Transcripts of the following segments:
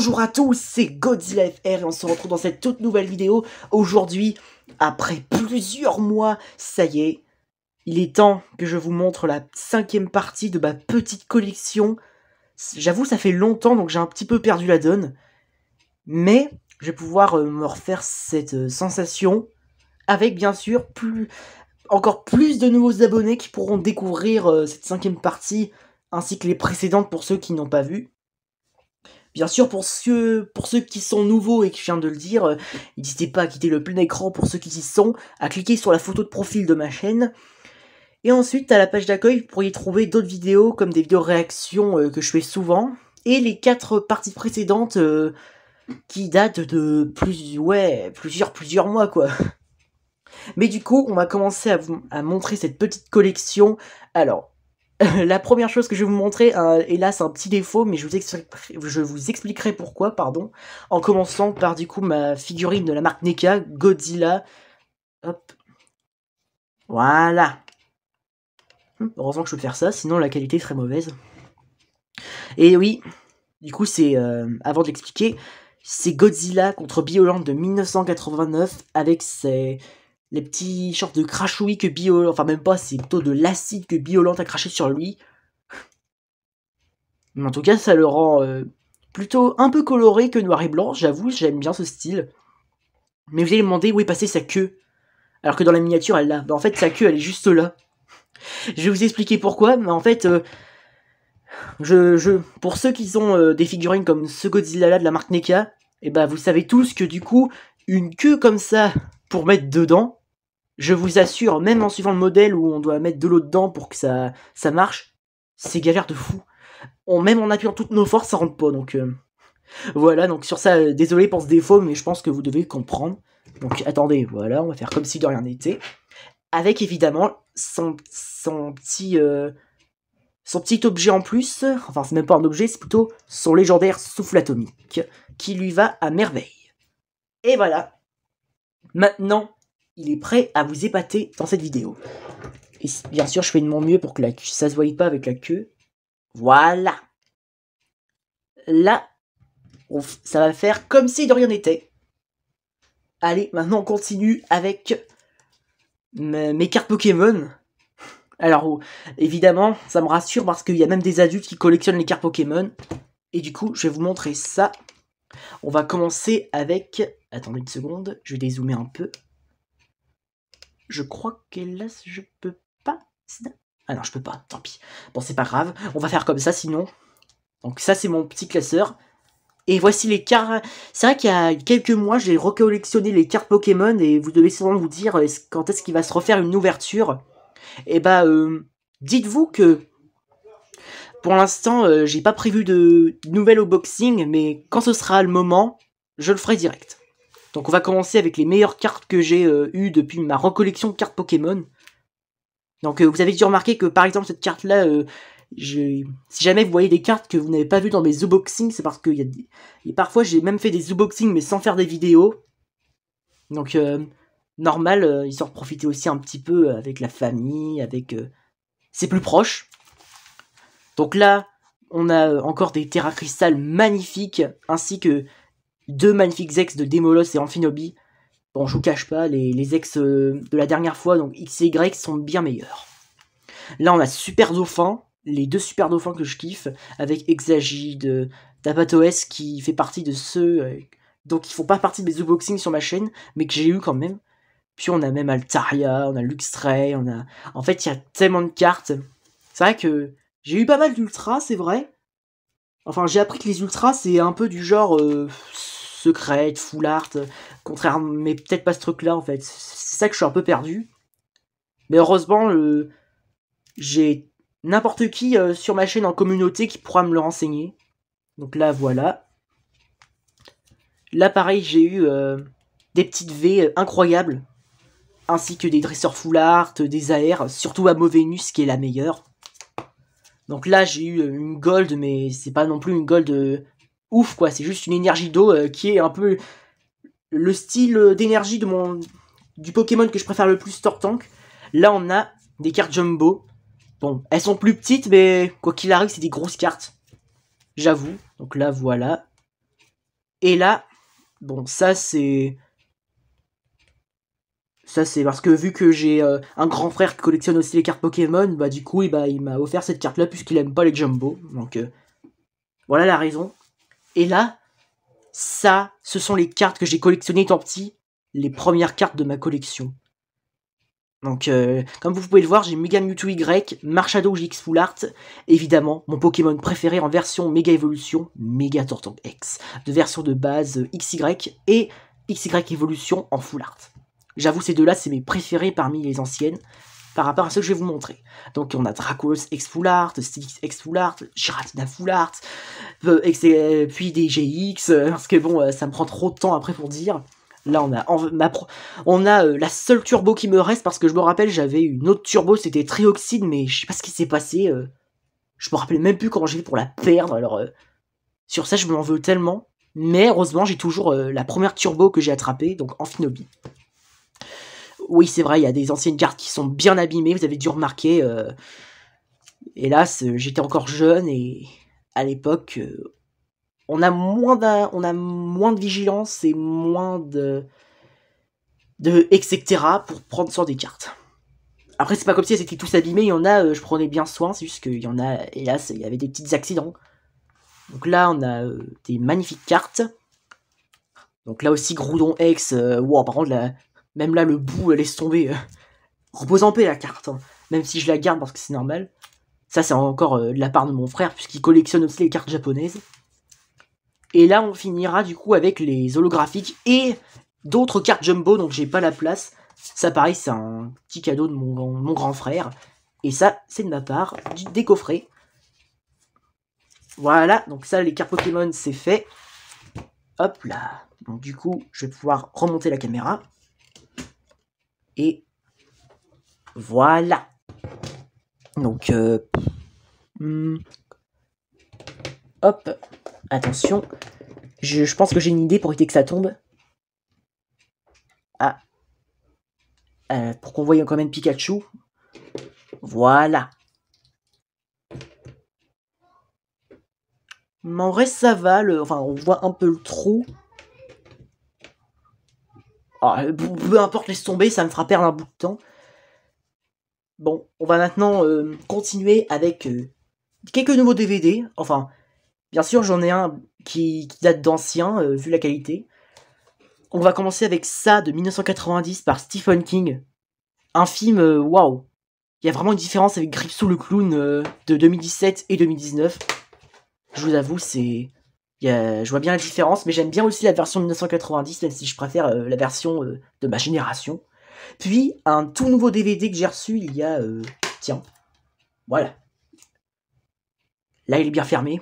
Bonjour à tous, c'est Godzilla FR et on se retrouve dans cette toute nouvelle vidéo. Aujourd'hui, après plusieurs mois, ça y est, il est temps que je vous montre la 5e partie de ma petite collection. J'avoue, ça fait longtemps, donc j'ai un petit peu perdu la donne. Mais je vais pouvoir me refaire cette sensation avec bien sûr encore plus de nouveaux abonnés qui pourront découvrir cette 5e partie ainsi que les précédentes pour ceux qui n'ont pas vu. Bien sûr, pour ceux qui sont nouveaux et que je viens de le dire, n'hésitez pas à quitter le plein écran pour ceux qui y sont, à cliquer sur la photo de profil de ma chaîne. Et ensuite, à la page d'accueil, vous pourriez trouver d'autres vidéos, comme des vidéos réactions que je fais souvent, et les 4 parties précédentes qui datent de plusieurs mois, quoi. Mais du coup, on va commencer à montrer cette petite collection. Alors, la première chose que je vais vous montrer, hélas un petit défaut, mais je vous expliquerai pourquoi, pardon, en commençant par du coup ma figurine de la marque NECA, Godzilla. Hop. Voilà. Heureusement que je peux faire ça, sinon la qualité serait mauvaise. Et oui, du coup c'est, avant de l'expliquer, c'est Godzilla contre Biollante de 1989, avec les petits shorts de crachouille que Biollante, enfin même pas, c'est plutôt de l'acide que Biollante a craché sur lui. Mais en tout cas, ça le rend plutôt un peu coloré que noir et blanc, j'avoue, j'aime bien ce style. Mais vous allez me demander où est passée sa queue. Alors que dans la miniature, elle l'a. Bah, en fait, sa queue, elle est juste là. Je vais vous expliquer pourquoi, mais en fait, pour ceux qui ont des figurines comme ce Godzilla-là de la marque NECA, et bah vous savez tous que du coup, une queue comme ça pour mettre dedans, je vous assure, même en suivant le modèle où on doit mettre de l'eau dedans pour que ça marche, c'est galère de fou. Même en appuyant toutes nos forces, ça rentre pas, donc voilà, donc sur ça, désolé pour ce défaut, mais je pense que vous devez comprendre. Donc attendez, voilà, on va faire comme si de rien n'était. Avec évidemment son petit objet en plus, enfin c'est même pas un objet, c'est plutôt son légendaire souffle atomique, qui lui va à merveille. Et voilà, maintenant, il est prêt à vous épater dans cette vidéo. Et bien sûr, je fais de mon mieux pour que ça se voie pas avec la queue. Voilà. Là, ça va faire comme si de rien n'était. Allez, maintenant on continue avec mes cartes Pokémon. Alors, évidemment, ça me rassure parce qu'il y a même des adultes qui collectionnent les cartes Pokémon. Et du coup, je vais vous montrer ça. On va commencer avec... Attendez une seconde, je vais dézoomer un peu. Je crois que là, je peux pas. Ah non, je peux pas, tant pis. Bon, c'est pas grave, on va faire comme ça sinon. Donc ça, c'est mon petit classeur. Et voici les cartes. C'est vrai qu'il y a quelques mois, j'ai recollectionné les cartes Pokémon et vous devez sûrement vous dire quand est-ce qu'il va se refaire une ouverture. Et bah, dites-vous que pour l'instant, j'ai pas prévu de nouvel unboxing, mais quand ce sera le moment, je le ferai direct. Donc on va commencer avec les meilleures cartes que j'ai eues depuis ma recollection de cartes Pokémon. Donc vous avez dû remarquer que par exemple cette carte-là... si jamais vous voyez des cartes que vous n'avez pas vues dans mes unboxings, c'est parce que parfois j'ai même fait des unboxings mais sans faire des vidéos. Donc normal, histoire de profiter aussi un petit peu avec la famille, avec ses plus proches. Donc là, on a encore des Terra Crystal magnifiques, ainsi que 2 magnifiques ex de Démolos et Amphinobi. Bon, je vous cache pas, les ex de la dernière fois, donc X et Y, sont bien meilleurs. Là, on a Super Dauphin. Les 2 super dauphins que je kiffe, avec Exagide, Tapatoes qui fait partie de ceux donc qui font pas partie de mes unboxings sur ma chaîne, mais que j'ai eu quand même. Puis on a même Altaria, on a Luxray, on a... En fait, il y a tellement de cartes. C'est vrai que j'ai eu pas mal d'ultras, c'est vrai. Enfin, j'ai appris que les ultras, c'est un peu du genre secret, full art, contraire, mais peut-être pas ce truc-là, en fait. C'est ça que je suis un peu perdu. Mais heureusement, j'ai n'importe qui sur ma chaîne en communauté qui pourra me le renseigner. Donc là, voilà. Là, pareil, j'ai eu des petites V incroyables. Ainsi que des dresseurs full art, des AR, surtout à Venus qui est la meilleure. Donc là, j'ai eu une gold, mais c'est pas non plus une gold ouf, quoi. C'est juste une énergie d'eau qui est un peu le style d'énergie du Pokémon que je préfère le plus, Tortank. Là, on a des cartes Jumbo. Bon, elles sont plus petites, mais quoi qu'il arrive, c'est des grosses cartes. J'avoue. Donc là, voilà. Et là, bon, ça c'est parce que vu que j'ai un grand frère qui collectionne aussi les cartes Pokémon, bah du coup, il m'a offert cette carte-là puisqu'il aime pas les Jumbo. Donc voilà la raison. Et là, ça, ce sont les cartes que j'ai collectionnées étant petit, les premières cartes de ma collection. Donc, comme vous pouvez le voir, j'ai Mega Mewtwo Y, Marshado GX Full Art, évidemment, mon Pokémon préféré en version Mega Evolution, Mega Tortank X, de version de base XY et XY Evolution en Full Art. J'avoue, ces deux-là, c'est mes préférés parmi les anciennes, par rapport à ceux que je vais vous montrer. Donc, on a Dracos X Full Art, Stylix X Full Art, Giratina Full Art, puis des GX, parce que bon, ça me prend trop de temps après pour dire. Là, on a la seule turbo qui me reste, parce que je me rappelle, j'avais une autre turbo, c'était Trioxide, mais je sais pas ce qui s'est passé. Je me rappelle même plus comment j'ai fait pour la perdre, alors sur ça, je m'en veux tellement. Mais heureusement, j'ai toujours la première turbo que j'ai attrapée, donc Amphinobi. Oui, c'est vrai, il y a des anciennes cartes qui sont bien abîmées, vous avez dû remarquer. Hélas, j'étais encore jeune, et à l'époque... on a moins de vigilance et moins de etc. pour prendre soin des cartes. Après, c'est pas comme si elles étaient tous abîmées, il y en a, je prenais bien soin, c'est juste qu'il y en a, hélas, il y avait des petits accidents. Donc là, on a des magnifiques cartes. Donc là aussi, Groudon X, wow, par contre, là, même là, le bout, laisse tomber. Repose en paix, la carte, hein. Même si je la garde parce que c'est normal. Ça, c'est encore de la part de mon frère, puisqu'il collectionne aussi les cartes japonaises. Et là, on finira du coup avec les holographiques et d'autres cartes Jumbo, donc j'ai pas la place. Ça, pareil, c'est un petit cadeau de mon grand frère. Et ça, c'est de ma part, des coffrets. Voilà, donc ça, les cartes Pokémon, c'est fait. Hop là. Donc du coup, je vais pouvoir remonter la caméra. Et voilà. Donc, hop, attention. Je pense que j'ai une idée pour éviter que ça tombe. Ah. Pour qu'on voie quand même Pikachu. Voilà. Mais en vrai, ça va. Enfin, on voit un peu le trou. Peu importe, laisse tomber, ça me fera perdre un bout de temps. Bon, on va maintenant continuer avec quelques nouveaux DVD. Enfin, bien sûr, j'en ai un qui date d'ancien, vu la qualité. On va commencer avec ça, de 1990, par Stephen King. Un film, waouh. Il y a vraiment une différence avec Gripsou le clown de 2017 et 2019. Je vous avoue, je vois bien la différence, mais j'aime bien aussi la version 1990, même si je préfère la version de ma génération. Puis, un tout nouveau DVD que j'ai reçu il y a... tiens, voilà. Là, il est bien fermé.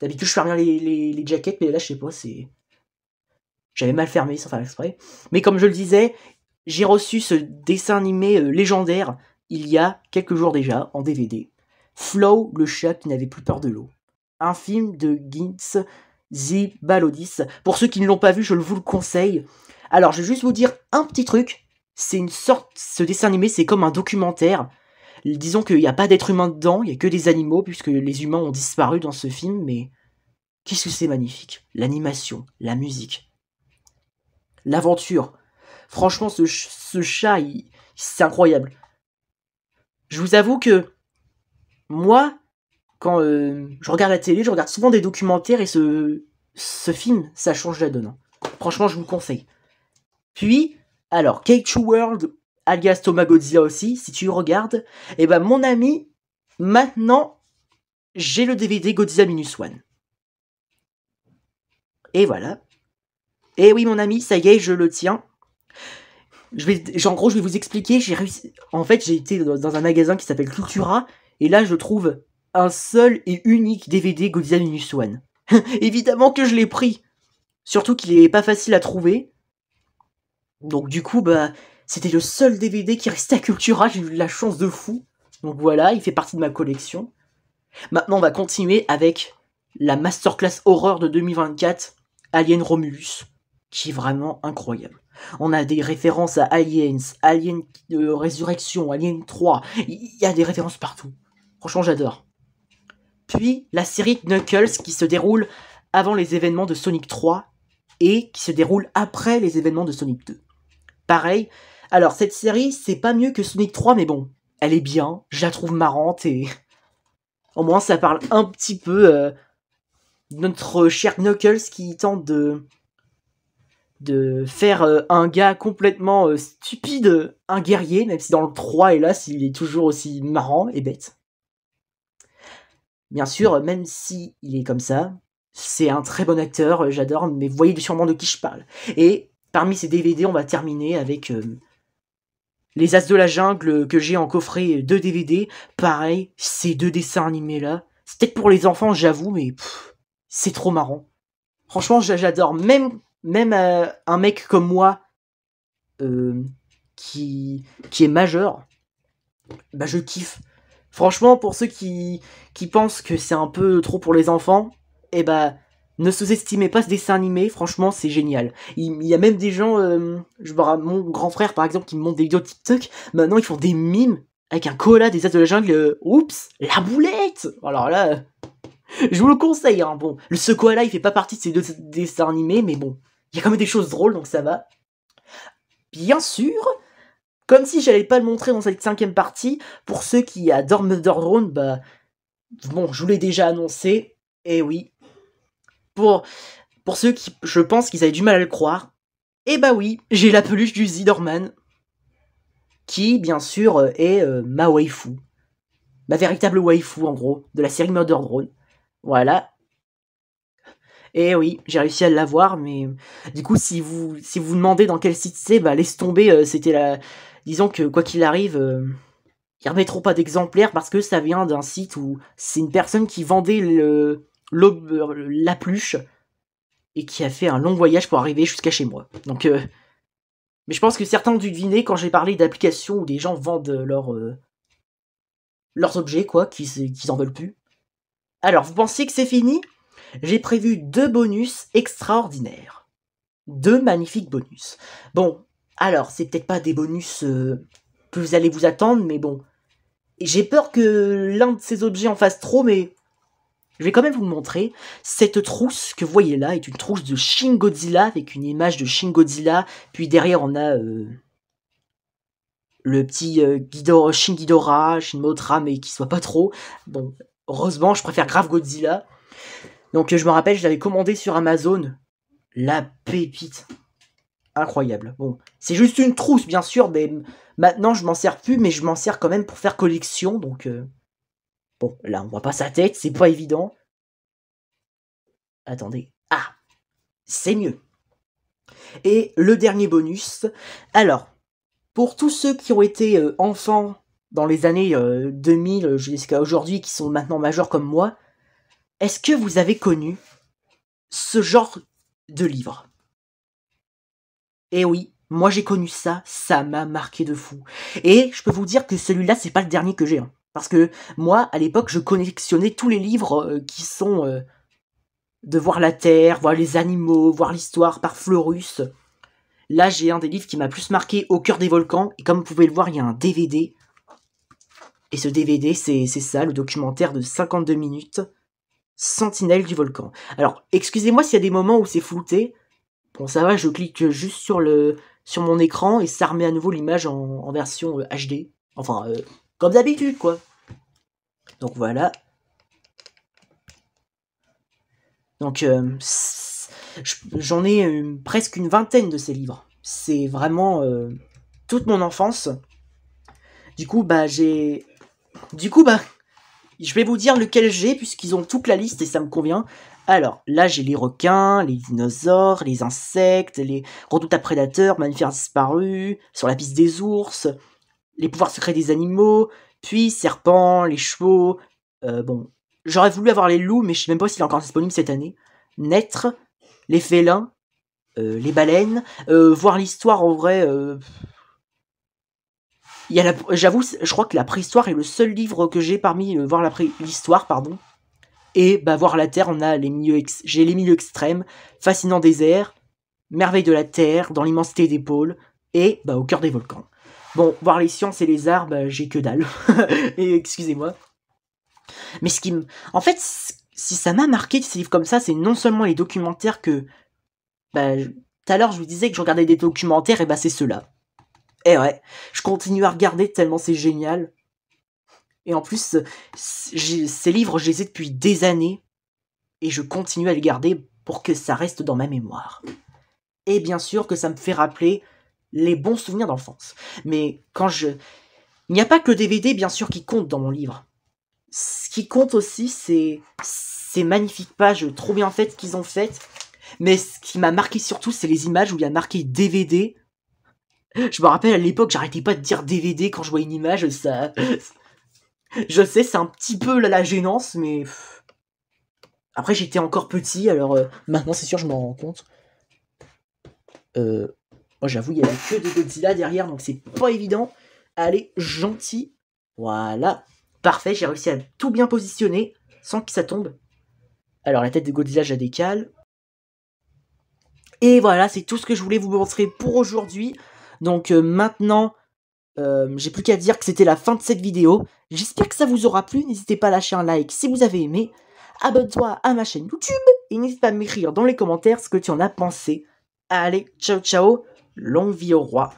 D'habitude, je ferme bien les jackets, mais là, je sais pas, j'avais mal fermé, sans faire exprès. Mais comme je le disais, j'ai reçu ce dessin animé légendaire il y a quelques jours déjà, en DVD. Flow, le chat qui n'avait plus peur de l'eau. Un film de Ginz Zibalodis. Pour ceux qui ne l'ont pas vu, je vous le conseille. Alors, je vais juste vous dire un petit truc. C'est une sorte... Ce dessin animé, c'est comme un documentaire. Disons qu'il n'y a pas d'être humain dedans, il n'y a que des animaux, puisque les humains ont disparu dans ce film, mais... Qu'est-ce que c'est magnifique. L'animation, la musique, l'aventure. Franchement, ce chat, c'est incroyable. Je vous avoue que... Moi, quand je regarde la télé, je regarde souvent des documentaires, et ce film, ça change la donne. Hein. Franchement, je vous le conseille. Puis, alors, Keichu World, alias Thomas Godzilla aussi, si tu regardes, et ben mon ami, maintenant, j'ai le DVD Godzilla Minus One. Et voilà. Et oui, mon ami, ça y est, je le tiens. En gros, je vais vous expliquer, j'ai réussi... En fait, j'ai été dans un magasin qui s'appelle Cultura, et là, je trouve un seul et unique DVD Godzilla Minus One. Évidemment que je l'ai pris. Surtout qu'il est pas facile à trouver. Donc du coup, bah, c'était le seul DVD qui restait à Cultura, j'ai eu de la chance de fou. Donc voilà, il fait partie de ma collection. Maintenant, on va continuer avec la masterclass horreur de 2024, Alien Romulus, qui est vraiment incroyable. On a des références à Aliens, Alien Résurrection, Alien 3, il y a des références partout. Franchement, j'adore. Puis, la série Knuckles qui se déroule avant les événements de Sonic 3 et qui se déroule après les événements de Sonic 2. Pareil, alors cette série, c'est pas mieux que Sonic 3, mais bon, elle est bien, je la trouve marrante et au moins ça parle un petit peu de notre cher Knuckles qui tente de faire un gars complètement stupide, un guerrier, même si dans le 3, hélas, il est toujours aussi marrant et bête. Bien sûr, même si il est comme ça, c'est un très bon acteur, j'adore, mais vous voyez sûrement de qui je parle. Et parmi ces DVD, on va terminer avec Les As de la Jungle que j'ai en coffret 2 DVD. Pareil, ces 2 dessins animés là, c'est peut-être pour les enfants, j'avoue, mais c'est trop marrant. Franchement, j'adore. Même un mec comme moi, qui est majeur, bah je kiffe. Franchement, pour ceux qui pensent que c'est un peu trop pour les enfants, eh bah, ne sous-estimez pas ce dessin animé, franchement, c'est génial. Il y a même des gens, mon grand frère par exemple, qui me montre des vidéos TikTok, maintenant ils font des mimes avec un koala des As de la Jungle, oups, la boulette. Alors là, je vous le conseille, hein, bon, ce koala il fait pas partie de ces 2 dessins animés, mais bon, il y a quand même des choses drôles, donc ça va. Bien sûr, comme si j'allais pas le montrer dans cette 5ème partie, pour ceux qui adorent Mother Drone, bah, bon, je vous l'ai déjà annoncé, et oui. Pour ceux qui, je pense qu'ils avaient du mal à le croire, et bah oui, j'ai la peluche du Zidorman, qui, bien sûr, est ma waifu. Ma véritable waifu, en gros, de la série Mother Drone. Voilà. Et oui, j'ai réussi à l'avoir, mais du coup, si vous demandez dans quel site c'est, bah laisse tomber, c'était la... Disons que, quoi qu'il arrive, ils remettront pas d'exemplaires parce que ça vient d'un site où c'est une personne qui vendait la peluche et qui a fait un long voyage pour arriver jusqu'à chez moi. Donc, mais je pense que certains ont dû deviner quand j'ai parlé d'applications où des gens vendent leurs objets, quoi, qu'ils en veulent plus. Alors, vous pensez que c'est fini? J'ai prévu 2 bonus extraordinaires. 2 magnifiques bonus. Bon, alors, c'est peut-être pas des bonus que vous allez vous attendre, mais bon. J'ai peur que l'un de ces objets en fasse trop, mais je vais quand même vous le montrer. Cette trousse que vous voyez là est une trousse de Shin Godzilla, avec une image de Shin Godzilla. Puis derrière, on a le petit Shin Ghidorah, Shin Mothra, mais qui soit pas trop. Bon, heureusement, je préfère grave Godzilla. Donc je me rappelle, je l'avais commandé sur Amazon. La pépite. Incroyable. Bon, c'est juste une trousse, bien sûr, mais maintenant je m'en sers plus, mais je m'en sers quand même pour faire collection, donc... Bon, là on voit pas sa tête, c'est pas évident. Attendez. Ah, c'est mieux. Et le dernier bonus. Alors, pour tous ceux qui ont été enfants dans les années 2000 jusqu'à aujourd'hui, qui sont maintenant majeurs comme moi, est-ce que vous avez connu ce genre de livre? Eh oui, moi j'ai connu ça, ça m'a marqué de fou. Et je peux vous dire que celui-là, c'est pas le dernier que j'ai. Hein. Parce que moi, à l'époque, je collectionnais tous les livres qui sont de voir la Terre, voir les animaux, voir l'histoire par Fleurus. Là, j'ai un des livres qui m'a plus marqué, Au cœur des volcans. Et comme vous pouvez le voir, il y a un DVD. Et ce DVD, c'est ça, le documentaire de 52 minutes, Sentinelle du volcan. Alors, excusez-moi s'il y a des moments où c'est flouté. Bon, ça va, je clique juste sur mon écran et ça remet à nouveau l'image en version HD. Enfin, comme d'habitude, quoi. Donc voilà. Donc, j'en ai presque une vingtaine de ces livres. C'est vraiment toute mon enfance. Du coup, bah, je vais vous dire lequel j'ai, puisqu'ils ont toute la liste et ça me convient. Alors, là, j'ai les requins, les dinosaures, les insectes, les redoutables prédateurs, mammifères disparus, Sur la piste des ours, les pouvoirs secrets des animaux, puis serpents, les chevaux. Bon, j'aurais voulu avoir les loups, mais je sais même pas s'il est encore disponible cette année. Naître, les félins, les baleines, voir l'histoire en vrai. J'avoue, je crois que la préhistoire est le seul livre que j'ai parmi voir l'histoire, pardon. Et bah voir la Terre, on a j'ai les milieux extrêmes, fascinant désert, merveille de la Terre, dans l'immensité des pôles, et bah au cœur des volcans. Bon, voir les sciences et les arts, bah j'ai que dalle. Et excusez-moi. Mais en fait, si ça m'a marqué ces livres comme ça, c'est non seulement les documentaires que... Bah, tout à l'heure, je vous disais que je regardais des documentaires, et bah c'est ceux-là. Et ouais, je continue à regarder tellement c'est génial. Et en plus, ces livres, je les ai depuis des années, et je continue à les garder pour que ça reste dans ma mémoire. Et bien sûr que ça me fait rappeler les bons souvenirs d'enfance. Mais quand je... Il n'y a pas que le DVD, bien sûr, qui compte dans mon livre. Ce qui compte aussi, c'est ces magnifiques pages trop bien faites qu'ils ont faites. Mais ce qui m'a marqué surtout, c'est les images où il y a marqué DVD. Je me rappelle à l'époque, j'arrêtais pas de dire DVD quand je vois une image, ça... Je sais, c'est un petit peu la gênance, mais... Après, j'étais encore petit, alors maintenant, c'est sûr, je m'en rends compte. Moi, j'avoue, il y avait que de Godzilla derrière, donc c'est pas évident. Allez, gentil. Voilà. Parfait, j'ai réussi à tout bien positionner, sans que ça tombe. Alors, la tête de Godzilla, je la décale. Et voilà, c'est tout ce que je voulais vous montrer pour aujourd'hui. Donc maintenant, j'ai plus qu'à dire que c'était la fin de cette vidéo. J'espère que ça vous aura plu. N'hésitez pas à lâcher un like si vous avez aimé. Abonne-toi à ma chaîne YouTube. Et n'hésite pas à m'écrire dans les commentaires ce que tu en as pensé. Allez, ciao ciao. Longue vie au roi.